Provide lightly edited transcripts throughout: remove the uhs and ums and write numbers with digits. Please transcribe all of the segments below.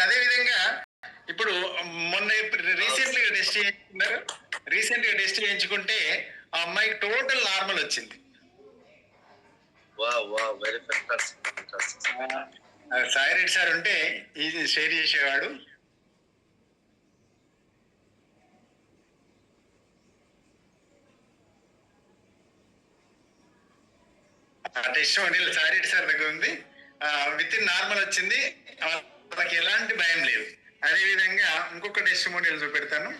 అదే విధంగా ఇప్పుడు మొన్న రీసెంట్ గా టెస్ట్ చేయించుకుంటే ఆ అమ్మాయికి టోటల్ నార్మల్ వచ్చింది. సాయి రెడ్డి సార్ ఉంటే ఇది షేర్ చేసేవాడు. Test model Sai Reddy sir దగ్గర ఉంది. విత్ ఇన్ నార్మల్ వచ్చింది. వాళ్ళకి ఎలాంటి భయం లేదు. అదే విధంగా ఇంకొక టెస్ట్ మోడల్ చూపెడతాను.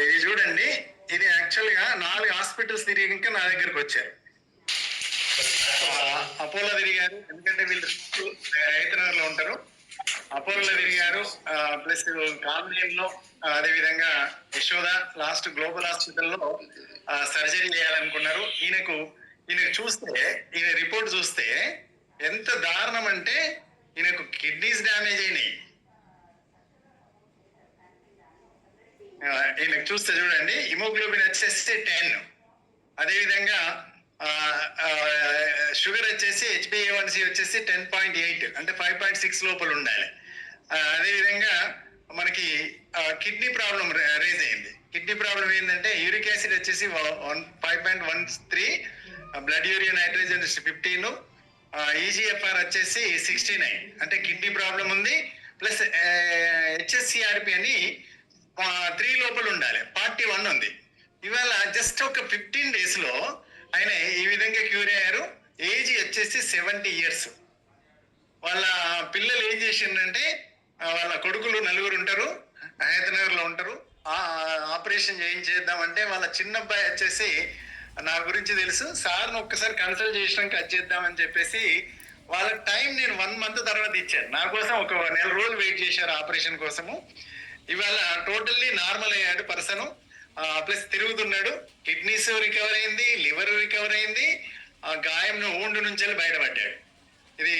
ఇది చూడండి, ఇది యాక్చువల్ గా 4 హాస్పిటల్స్ తిరిగి నా దగ్గరకు వచ్చారు. అపోలో తిరిగారు, ఎందుకంటే వీళ్ళు హైదరాబాద్ లో ఉంటారు. అపోలో తిరిగారు, ప్లస్ కాంబినేషన్ అదే విధంగా యశోద, లాస్ట్ గ్లోబల్ హాస్పిటల్లో సర్జరీ చేయాలనుకున్నారు. ఈయనకు చూస్తే, ఈయన రిపోర్ట్ చూస్తే ఎంత దారుణం అంటే ఈయనకు కిడ్నీస్ డ్యామేజ్ అయినాయి. ఈయనకు చూస్తే చూడండి, హిమోగ్లోబిన్ వచ్చేసి 10, అదేవిధంగా షుగర్ వచ్చేసి HbA1c వచ్చేసి 10.8, అంటే 5.6 లోపల ఉండాలి. అదేవిధంగా మనకి కిడ్నీ ప్రాబ్లం రేజ్ అయింది. కిడ్నీ ప్రాబ్లం ఏంటంటే యూరిక్ యాసిడ్ వచ్చేసి 5.13, బ్లడ్ యూరియా నైట్రోజన్ 15, EGFR వచ్చేసి 69, అంటే కిడ్నీ ప్రాబ్లం ఉంది. ప్లస్ HSCRP అని 3 లోపల ఉండాలి, 41 ఉంది. ఇవాళ జస్ట్ ఒక 15 days లో ఆయన ఈ విధంగా క్యూర్ అయ్యారు. ఏజ్ వచ్చేసి 70 years. వాళ్ళ పిల్లలు ఏం చేసిందంటే, వాళ్ళ కొడుకులు 4 ఉంటారు, హైదరాబాద్ లో ఉంటారు. ఆపరేషన్ చేయించేద్దామంటే వాళ్ళ చిన్న అబ్బాయి వచ్చేసి నా గురించి తెలుసు, సార్ను ఒక్కసారి కన్సల్ట్ చేసినాక అది చేద్దామని చెప్పేసి వాళ్ళ టైం నేను 1 month తర్వాత ఇచ్చాను. నా కోసం ఒక 1 నెల రోజులు వెయిట్ చేశారు ఆపరేషన్ కోసము. ఇవాళ టోటల్లీ నార్మల్ అయ్యాడు పర్సన్. ప్లస్ తిరుగుతున్నాడు. కిడ్నీస్ రికవర్ అయింది, లివర్ రికవర్ అయింది, గాయం ఊండు నుంచి బయటపడ్డాడు. ఇది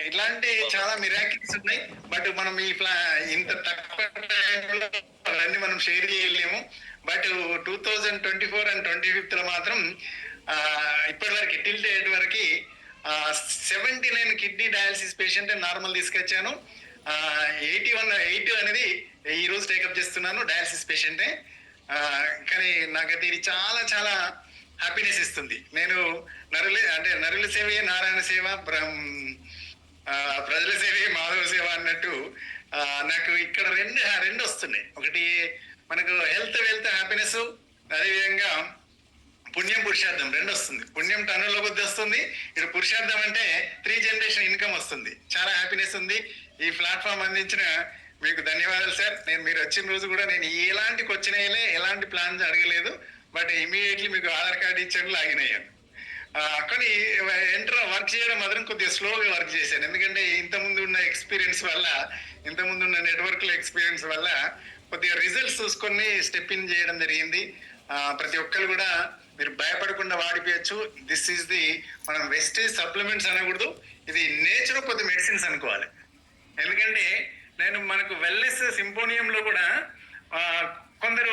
ఇట్లాంటి చాలా మిరాకిల్స్ ఉన్నాయి. బట్ మనం ఇంత తక్కువ టైంలో అవన్నీ మనం షేర్ చేయలేము. బట్ 2024 and 2025 లో మాత్రం ఇప్పటి వరకు టిల్ డేట్ వరకు 79 కిడ్నీ డయాలసిస్ పేషెంట్ నార్మల్ తీసుకొచ్చాను. 8 అనేది ఈ రోజు టేకప్ చేస్తున్నాను, డయాలసిస్ పేషెంటే. కానీ నాకైతే ఇది చాలా చాలా హ్యాపీనెస్ ఇస్తుంది. నేను నరుల సేవే నారాయణ సేవ, ప్రజల సేవే మాధవ సేవ అన్నట్టు నాకు ఇక్కడ రెండు వస్తున్నాయి. ఒకటి మనకు హెల్త్, వెల్త్, హ్యాపీనెస్, అదేవిధంగా పుణ్యం, పురుషార్థం 2 వస్తుంది. పుణ్యం టన్నుల కొద్ది వస్తుంది, ఇక్కడ పురుషార్థం అంటే 3 generation ఇన్కమ్ వస్తుంది. చాలా హ్యాపీనెస్ ఉంది. ఈ ప్లాట్ఫామ్ అందించిన మీకు ధన్యవాదాలు సార్. మీరు వచ్చిన రోజు కూడా నేను ఎలాంటి క్వశ్చన్ ఎలాంటి ప్లాన్స్ అడగలేదు. బట్ ఇమీడియట్లీ మీకు ఆధార్ కార్డు ఇచ్చాను, లాగిన్ అయ్యాను. కానీ వర్క్ చేయడం మాత్రం కొద్దిగా స్లోగా వర్క్ చేశాను. ఎందుకంటే ఇంతకుముందు ఉన్న ఎక్స్పీరియన్స్ వల్ల, ఇంతకుముందు ఉన్న నెట్వర్క్ల ఎక్స్పీరియన్స్ వల్ల కొద్దిగా రిజల్ట్స్ చూసుకొని స్టెప్ ఇన్ చేయడం జరిగింది. ప్రతి ఒక్కరు కూడా మీరు భయపడకుండా వాడిపోయచ్చు. దిస్ ఈజ్ ది, మనం వెస్టేజ్ సప్లిమెంట్స్ అనకూడదు, ఇది నేచురోపతి మెడిసిన్స్ అనుకోవాలి. ఎందుకంటే మనకు వెల్నెస్ సింపోనియంలో కూడా కొందరు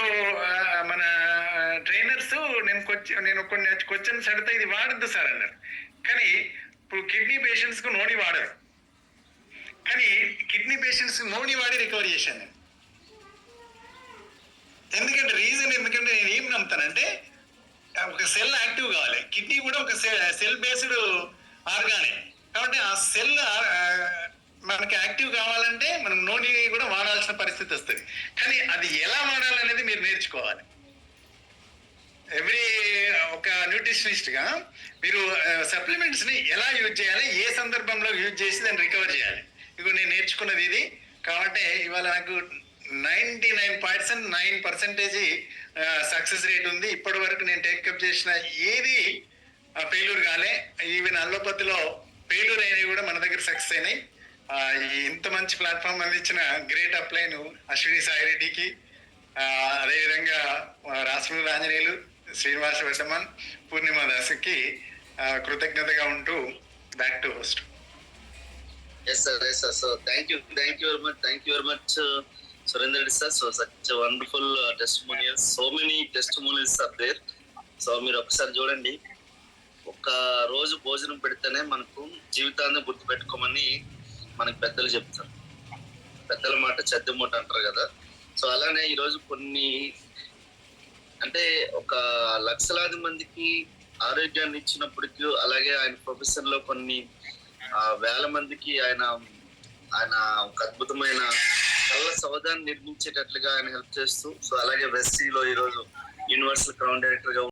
మన ట్రైనర్స్ నేను కొన్ని క్వశ్చన్స్ అడిగితే ఇది వాడద్దు సార్ అన్నారు. కానీ ఇప్పుడు కిడ్నీ పేషెంట్స్ కు నోని వాడరు, కానీ కిడ్నీ పేషెంట్స్ నోని వాడి రికవర్ చేశాను నేను. ఎందుకంటే నేను ఏం నమ్ముతానంటే, ఒక సెల్ యాక్టివ్ కావాలి. కిడ్నీ కూడా ఒక సెల్ బేస్డ్ ఆర్గానే, కాబట్టి ఆ సెల్ మనకి యాక్టివ్ కావాలంటే మనం నోని కూడా వాడాల్సిన పరిస్థితి వస్తుంది. కానీ అది ఎలా వాడాలనేది మీరు నేర్చుకోవాలి. ఒక న్యూట్రిషనిస్ట్ గా మీరు సప్లిమెంట్స్ ని ఎలా యూజ్ చేయాలి, ఏ సందర్భంలో యూజ్ చేసి దాన్ని రికవర్ చేయాలి, ఇక నేను నేర్చుకున్నది ఇది. కాబట్టి ఇవాళ నాకు 99.9% సక్సెస్ రేట్ ఉంది. ఇప్పటి వరకు నేను టేకప్ చేసిన ఏది ఫెయిల్యూర్ కాలే. ఈవెన్ అల్లోపతిలో ఫెయిల్యూర్ అయినవి కూడా మన దగ్గర సక్సెస్ అయినాయి. ఇంత మంచి ప్లాట్ఫామ్ అందించిన గ్రేట్ అప్లైన్ అశ్విని సాయి రెడ్డికి, అదేవిధంగా రాష్ట్ర ఆంజనేయులు, శ్రీనివాస వెటమన్, పూర్ణిమ దాస్కి కృతజ్ఞతగా ఉంటూ back to host. Yes sir. So thank you very much Surrender Reddy sir, so such a wonderful testimonials. So many testimonials are there. So మీరు ఒకసారి చూడండి, ఒక్క రోజు భోజనం పెడితేనే మనకు జీవితాన్ని గుర్తుపెట్టుకోమని మనకి పెద్దలు చెప్తారు. పెద్దల మాట చెద్ద మూట అంటారు కదా. సో అలానే ఈరోజు కొన్ని అంటే ఒక లక్షలాది మందికి ఆరోగ్యాన్ని ఇచ్చినప్పటికీ, అలాగే ఆయన ప్రొఫెషన్ లో కొన్ని వేల మందికి ఆయన ఒక అద్భుతమైన కళ్ళ సౌదాన్ని నిర్మించేటట్లుగా ఆయన హెల్ప్ చేస్తూ, సో అలాగే వెస్సీలో ఈరోజు యూనివర్సల్ క్రౌన్ డైరెక్టర్ గా